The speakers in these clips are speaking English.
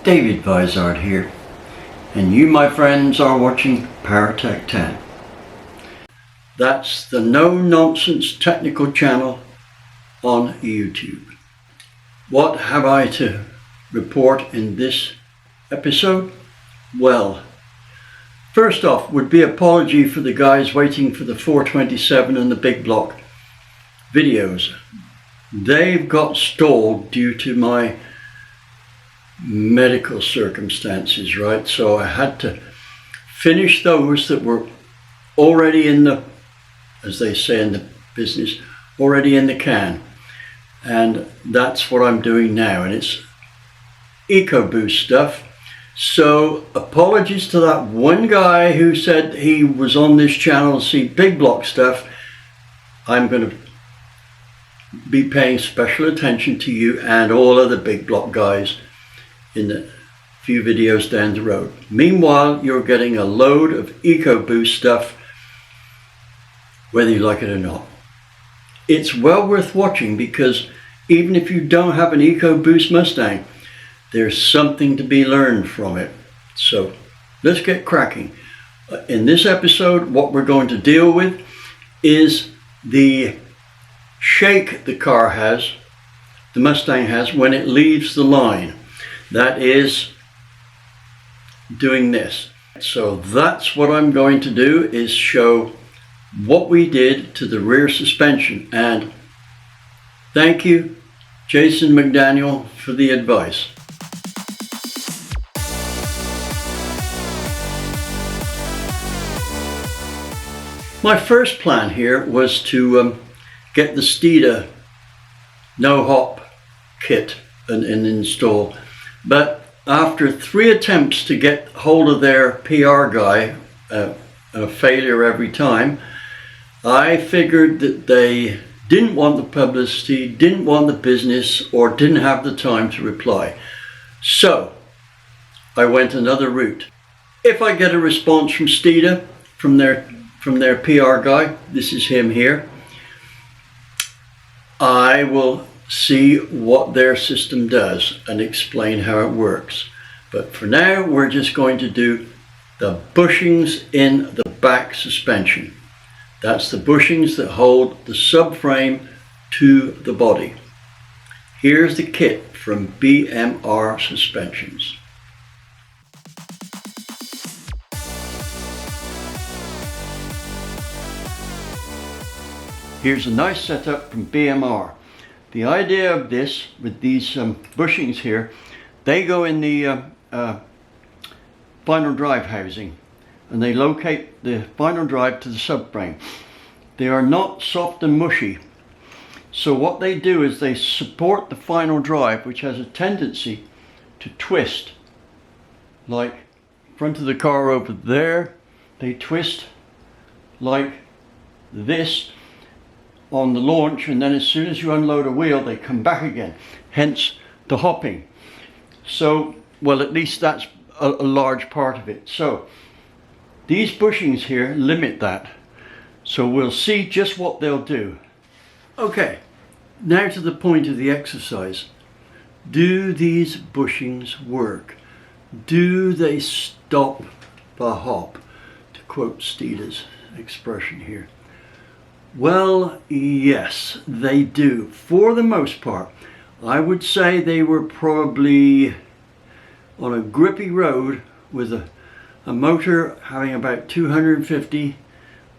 David Vizard here, and you, my friends, are watching PowerTec 10. That's the no-nonsense technical channel on YouTube. What have I to report in this episode? Well, first off would be apology for the guys waiting for the 427 and the big block videos. They've got stalled due to my medical circumstances, right? So I had to finish those that were already in the, as they say in the business, already in the can. And that's what I'm doing now, and it's Ecoboost stuff. So apologies to that one guy who said he was on this channel to see big block stuff. I'm going to be paying special attention to you and all other big block guys in the few videos down the road. Meanwhile, you're getting a load of Ecoboost stuff, whether you like it or not. It's well worth watching because even if you don't have an Ecoboost Mustang, there's something to be learned from it. So let's get cracking. In this episode, what we're going to deal with is the shake the car has, the Mustang has, when it leaves the line. That is doing this. So that's what I'm going to do, is show what we did to the rear suspension. And thank you, Jason McDaniel, for the advice. My first plan here was to get the Steeda no-hop kit and install. But after 3 attempts to get hold of their PR guy, a failure every time, I figured that they didn't want the publicity, didn't want the business, or didn't have the time to reply. So I went another route. If I get a response from Steeda, from their PR guy, this is him here, I will see what their system does and explain how it works. But for now, we're just going to do the bushings in the back suspension. That's the bushings that hold the subframe to the body. Here's the kit from BMR Suspensions. Here's a nice setup from BMR. The idea of this, with these bushings here, they go in the final drive housing, and they locate the final drive to the subframe. They are not soft and mushy. So what they do is they support the final drive, which has a tendency to twist. Like front of the car over there, they twist like this on the launch, and then as soon as you unload a wheel they come back again, hence the hopping. So, well, at least that's a large part of it. So these bushings here limit that, so we'll see just what they'll do. Okay, now to the point of the exercise. Do these bushings work? Do they stop the hop, to quote Steeda's expression here? Well, yes, they do. For the most part, I would say they were probably on a grippy road with a motor having about 250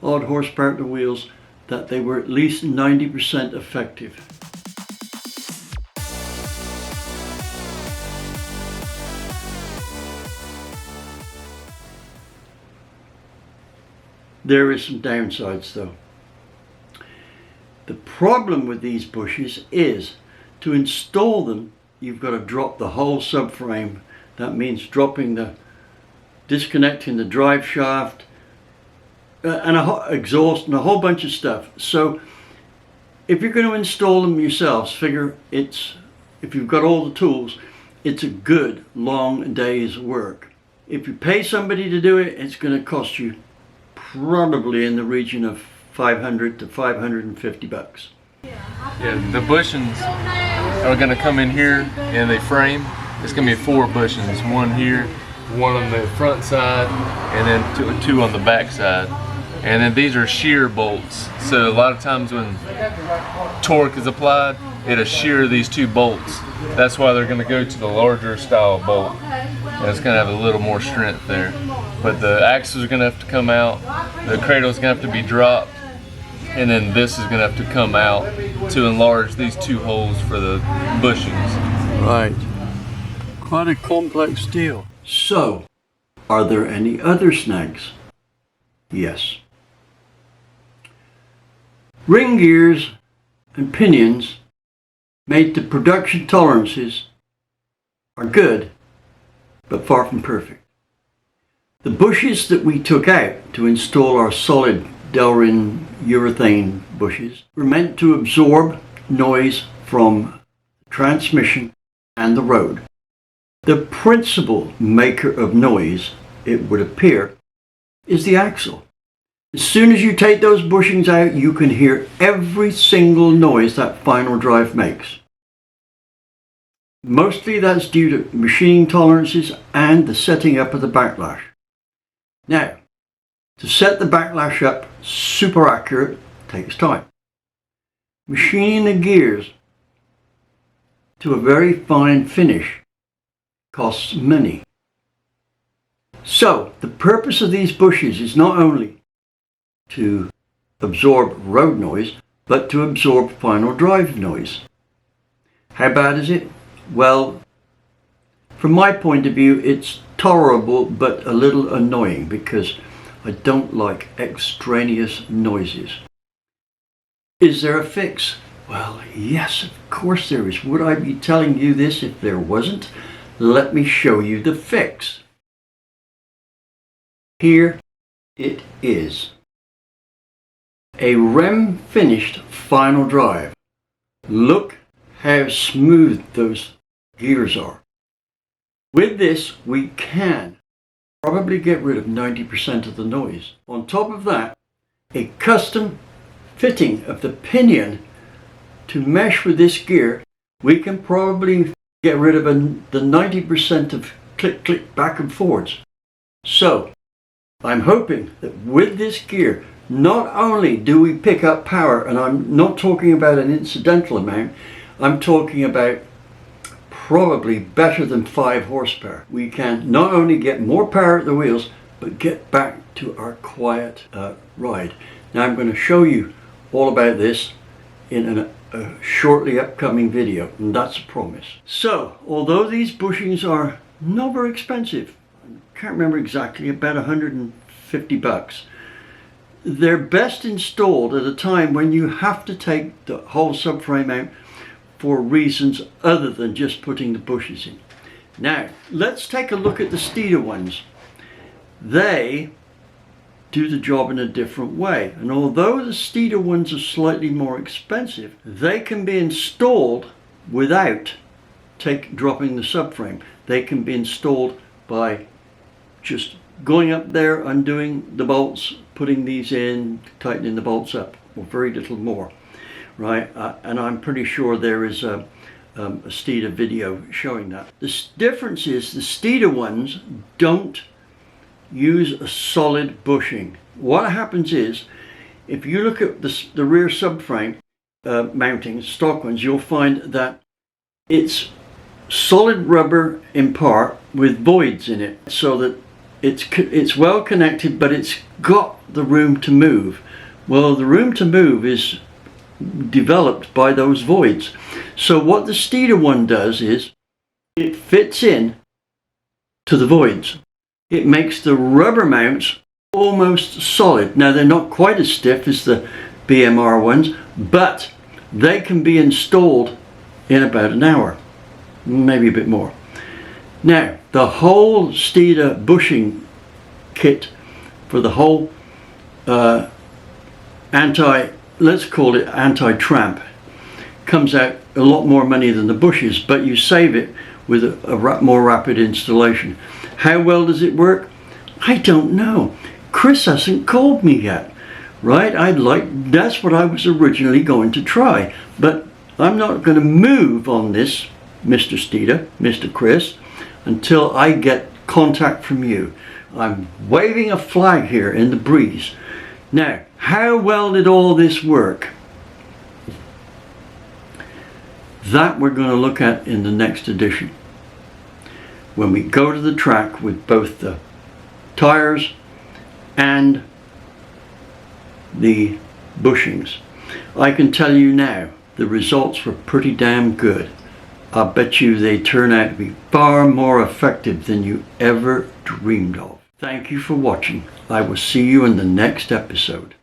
odd horsepower at the wheels, that they were at least 90% effective. There is some downsides though. The problem with these bushes is, to install them, you've got to drop the whole subframe. That means disconnecting the drive shaft, and exhaust and a whole bunch of stuff. So if you're going to install them yourselves, figure if you've got all the tools, it's a good long day's work. If you pay somebody to do it, it's going to cost you probably in the region of $500 to $550. Yeah, the bushings are going to come in here in a frame, it's going to be 4 bushings, one here, one on the front side, and then two on the back side. And then these are shear bolts, so a lot of times when torque is applied, it'll shear these 2 bolts. That's why they're going to go to the larger style bolt, and it's going to have a little more strength there. But the axles are going to have to come out, the cradle is going to have to be dropped, and then this is going to have to come out to enlarge these 2 holes for the bushings. Right. Quite a complex deal. So, are there any other snags? Yes. Ring gears and pinions made to production tolerances are good, but far from perfect. The bushes that we took out to install our solid Delrin urethane bushes were meant to absorb noise from transmission and the road. The principal maker of noise, it would appear, is the axle. As soon as you take those bushings out, you can hear every single noise that final drive makes. Mostly that's due to machining tolerances and the setting up of the backlash. Now, to set the backlash up super accurate takes time. Machining the gears to a very fine finish costs money. So, the purpose of these bushes is not only to absorb road noise, but to absorb final drive noise. How bad is it? Well, from my point of view, it's tolerable but a little annoying because I don't like extraneous noises. Is there a fix? Well, yes, of course there is. Would I be telling you this if there wasn't? Let me show you the fix. Here it is. A REM finished final drive. Look how smooth those gears are. With this, we can probably get rid of 90% of the noise. On top of that, a custom fitting of the pinion to mesh with this gear, we can probably get rid of the 90% of click click back and forwards. So, I'm hoping that with this gear, not only do we pick up power, and I'm not talking about an incidental amount, I'm talking about probably better than 5 horsepower. We can not only get more power at the wheels, but get back to our quiet ride. Now I'm going to show you all about this in a shortly upcoming video, and that's a promise. So, although these bushings are not very expensive, I can't remember exactly, about 150 bucks, they're best installed at a time when you have to take the whole subframe out for reasons other than just putting the bushes in. Now, let's take a look at the Steeder ones. They do the job in a different way, and although the Steeder ones are slightly more expensive, they can be installed without dropping the subframe. They can be installed by just going up there, undoing the bolts, putting these in, tightening the bolts up, or very little more, right? And I'm pretty sure there is a Steeder video showing that. The difference is the Steeder ones don't use a solid bushing. What happens is, if you look at the rear subframe mounting, stock ones, you'll find that it's solid rubber in part with voids in it, so that it's well connected, but it's got the room to move. Well, the room to move is developed by those voids. So what the Steeder one does is it fits in to the voids. It makes the rubber mounts almost solid. Now, they're not quite as stiff as the BMR ones, but they can be installed in about an hour, maybe a bit more. Now, the whole Steeder bushing kit for the whole let's call it anti-tramp, comes out a lot more money than the bushes, but you save it with a more rapid installation. How well does it work? I don't know. Chris hasn't called me yet, right? That's what I was originally going to try, but I'm not going to move on this Mr. Steeder, Mr. Chris, until I get contact from you. I'm waving a flag here in the breeze. Now, how well did all this work? That we're going to look at in the next edition, when we go to the track with both the tires and the bushings. I can tell you now, the results were pretty damn good. I bet you they turn out to be far more effective than you ever dreamed of. Thank you for watching. I will see you in the next episode.